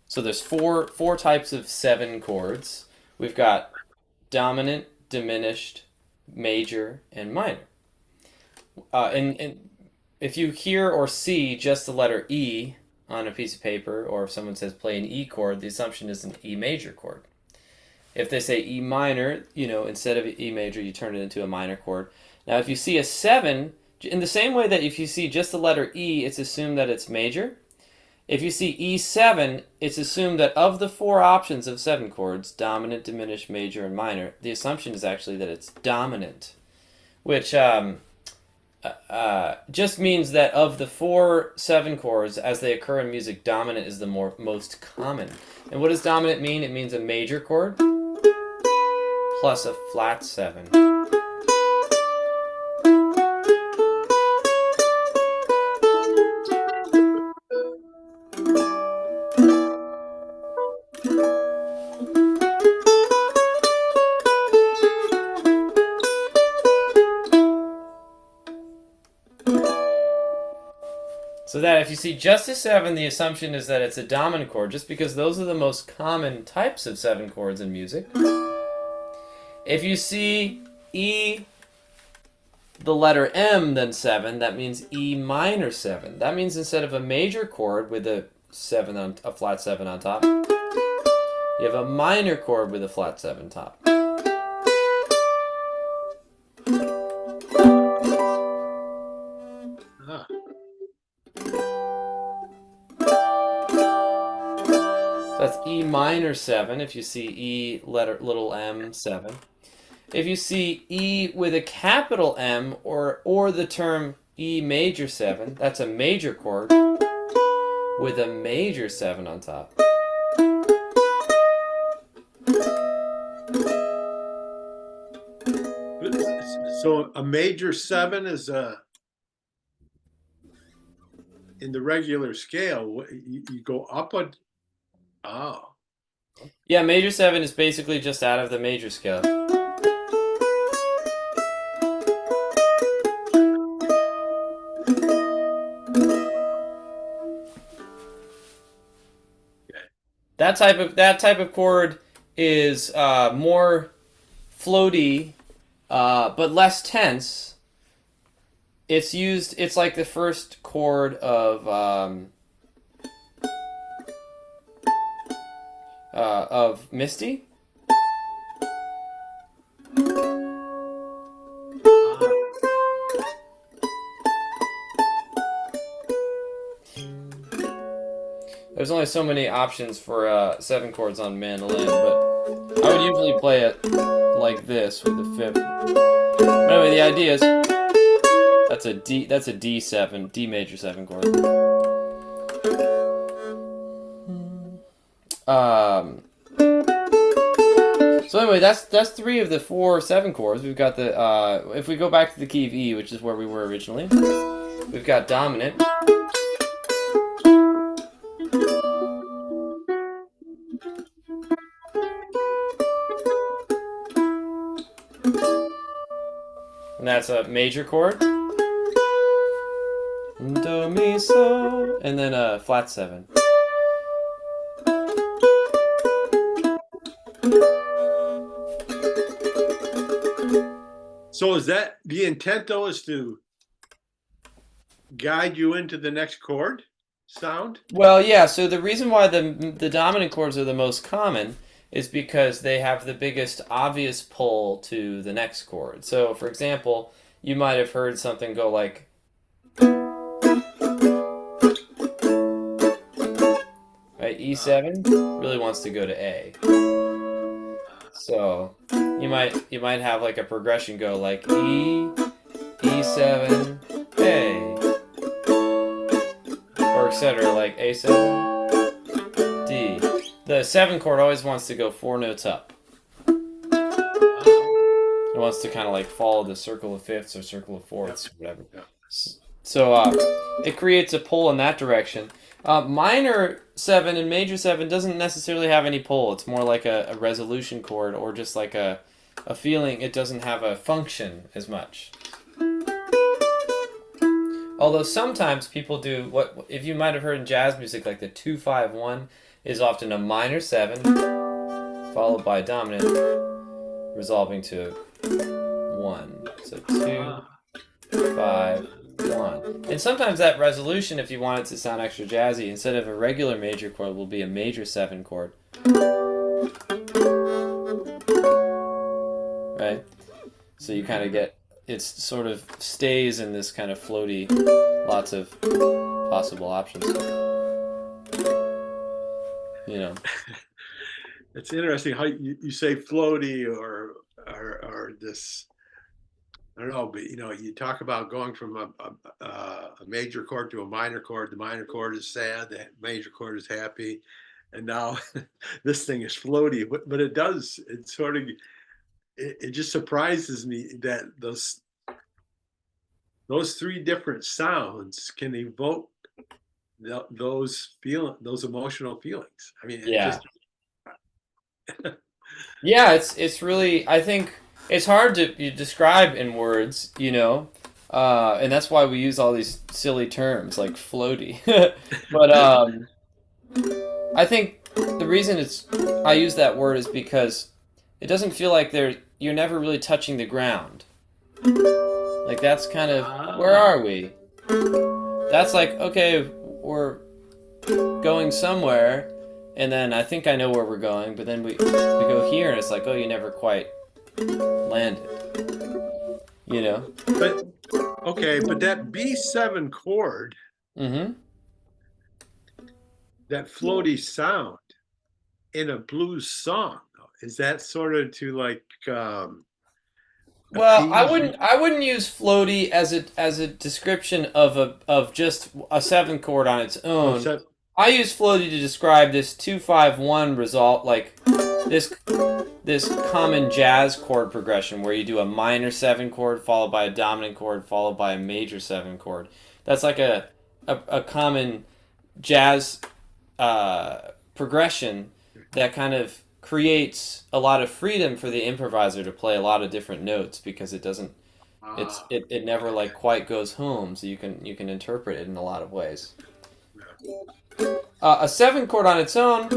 So there's four types of 7 chords. We've got dominant, diminished, major, and minor. And if you hear or see just the letter E on a piece of paper, or if someone says play an E chord, the assumption is an E major chord. If they say E minor, instead of E major, you turn it into a minor chord. Now, if you see a 7, in the same way that if you see just the letter E, it's assumed that it's major. If you see E7, it's assumed that of the 4 options of 7 chords, dominant, diminished, major, and minor, the assumption is actually that it's dominant, which just means that of the 4 7 chords, as they occur in music, dominant is the most common. And what does dominant mean? It means a major chord plus a flat 7. So that if you see just a 7, the assumption is that it's a dominant chord, just because those are the most common types of 7 chords in music. If you see E, the letter M, then 7, that means E minor 7. That means instead of a major chord with a flat 7 on top, you have a minor chord with a flat 7 top. That's E minor 7 if you see E little m 7. If you see E with a capital M or the term E major 7, that's a major chord with a major 7 on top. So a major 7 is in the regular scale. You go up a. Oh. Yeah, major 7 is basically just out of the major scale. That type of chord is more floaty, but less tense. It's like the first chord of Misty. There's only so many options for 7 chords on mandolin, but I would usually play it like this with the 5th. But anyway, the idea is that's a D7, D major 7 chord. So anyway, that's 3 of the 4 7 chords. We've got the if we go back to the key of E, which is where we were originally, we've got dominant. And that's a major chord. Do, mi, so. And then a flat 7. So is that the intent, though, is to guide you into the next chord sound? Well, yeah, so the reason why the dominant chords are the most common is because they have the biggest obvious pull to the next chord. So, for example, you might have heard something go like, right? E7 really wants to go to A. So you might have like a progression go like E, E7, A, or etc. like A7, D. The 7 chord always wants to go 4 notes up. It wants to kind of like follow the circle of fifths or circle of fourths, or whatever. So it creates a pull in that direction. Minor 7 and major 7 doesn't necessarily have any pull. It's more like a resolution chord or just like a feeling. It doesn't have a function as much. Although sometimes people do what, if you might have heard in jazz music, like the 2-5-1. is often a minor 7 followed by a dominant resolving to 1. So 2, Ah, 5, 1. And sometimes that resolution, if you want it to sound extra jazzy, instead of a regular major chord, will be a major 7 chord. Right? So you kind of get, it sort of stays in this kind of floaty, lots of possible options. You know. it's interesting how you say floaty or this. I don't know, but you talk about going from a major chord to a minor chord. The minor chord is sad, the major chord is happy, and now this thing is floaty. But it does. It sort of it just surprises me that those three different sounds can evoke those emotional feelings. I mean, it Yeah. just Yeah, it's really, I think it's hard to describe in words, and that's why we use all these silly terms like floaty. But I think the reason I use that word is because it doesn't feel like you're never really touching the ground. Like that's kind of, where ah. are we? That's like, okay, we're going somewhere, and then I think I know where we're going, but then we go here and it's like, oh, you never quite landed, you know? But okay, but that B7 chord, Mm-hmm. that floaty sound in a blues song, is that sort of to like Well, I appease you? wouldn't I wouldn't use floaty as a description of just a 7 chord on its Oh, own. so, I use floaty to describe this 2-5-1 result, like this this common jazz chord progression where you do a minor 7 chord followed by a dominant chord followed by a major 7 chord. That's like a common jazz progression that kind of creates a lot of freedom for the improviser to play a lot of different notes because it doesn't ah, it never like okay. quite goes home, so you can interpret it in a lot of ways. Yeah. A 7 chord on its own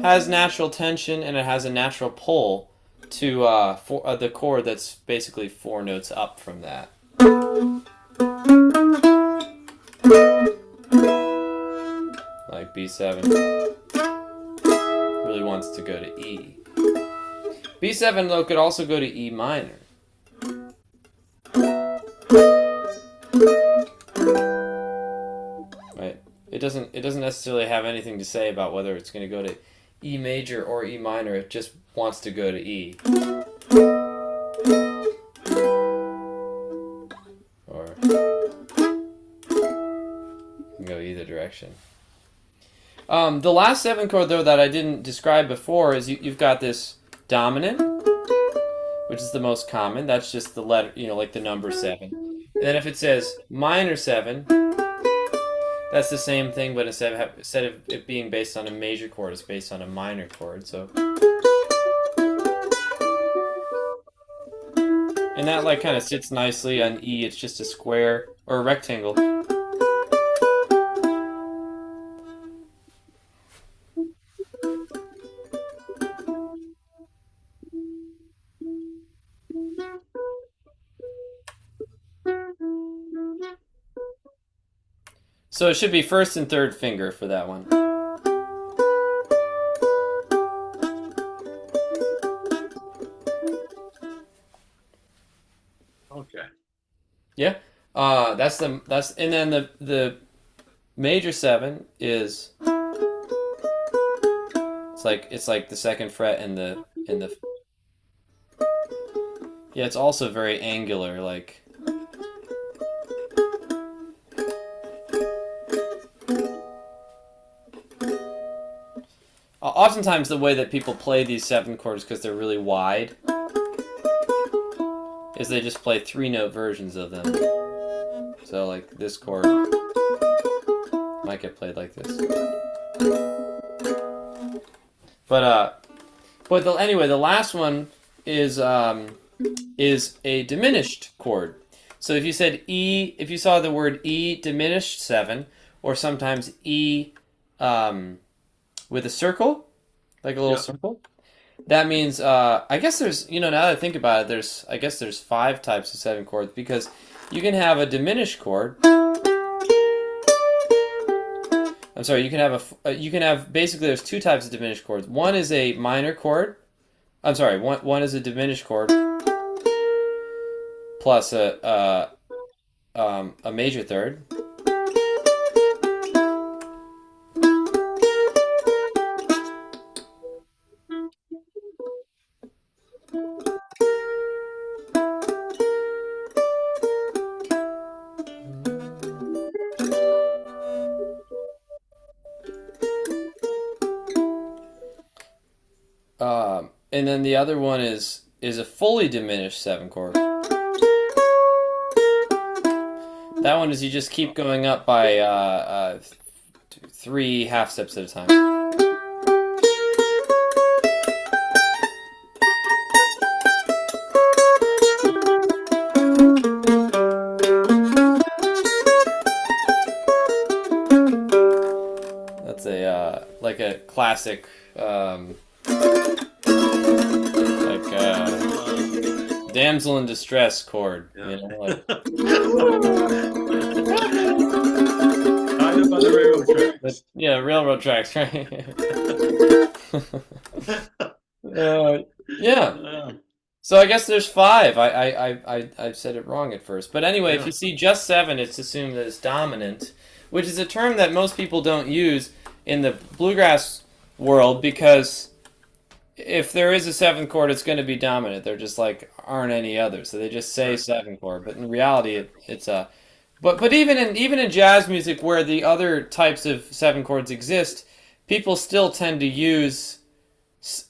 has natural tension and it has a natural pull to for the chord that's basically 4 notes up from that, like B7 really wants to go to E. B7 though could also go to E minor. Right? It doesn't necessarily have anything to say about whether it's going to go to E major or E minor. It just wants to go to E, or can go either direction. The last 7 chord though that I didn't describe before is you've got this dominant, which is the most common. That's just the letter, like the number 7. And then if it says minor 7, that's the same thing, but instead of it being based on a major chord, it's based on a minor chord. So, and that like kind of sits nicely on E. It's just a square or a rectangle. So it should be first and third finger for that one. Okay. Yeah. That's and then the major 7 is it's like the second fret in the yeah, it's also very angular, like oftentimes the way that people play these 7 chords because they're really wide is they just play 3-note versions of them. So like this chord might get played like this. But anyway, the last one is a diminished chord. So if you said E, if you saw the word E diminished 7, or sometimes E with a circle, like a little Yeah. circle. That means I guess there's now that I think about it, there's 5 types of 7 chords because you can have a diminished chord. I'm sorry, you can have basically there's 2 types of diminished chords. One is a minor chord. I'm sorry, one is a diminished chord plus a major third. And then the other one is a fully diminished 7 chord. That one is you just keep going up by 3 half steps at a time. That's a like a classic like damsel in distress chord. Yeah. You know, like Kind of on the railroad tracks. yeah, railroad tracks, right? Yeah. Yeah. So I guess there's 5. I said it wrong at first, but anyway, if Yeah. you see just 7, it's assumed that it's dominant, which is a term that most people don't use in the bluegrass world because if there is a 7 chord, it's going to be dominant. There just like aren't any others, so they just say Right. 7 chord. But in reality, it's a but even in jazz music where the other types of 7 chords exist, people still tend to use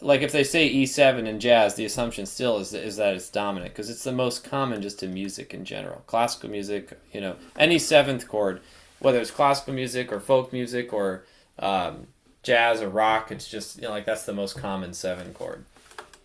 like if they say E7 in jazz, the assumption still is that it's dominant because it's the most common just in music in general. Classical music, any 7th chord, whether it's classical music or folk music or jazz or rock, it's just like that's the most common 7 chord.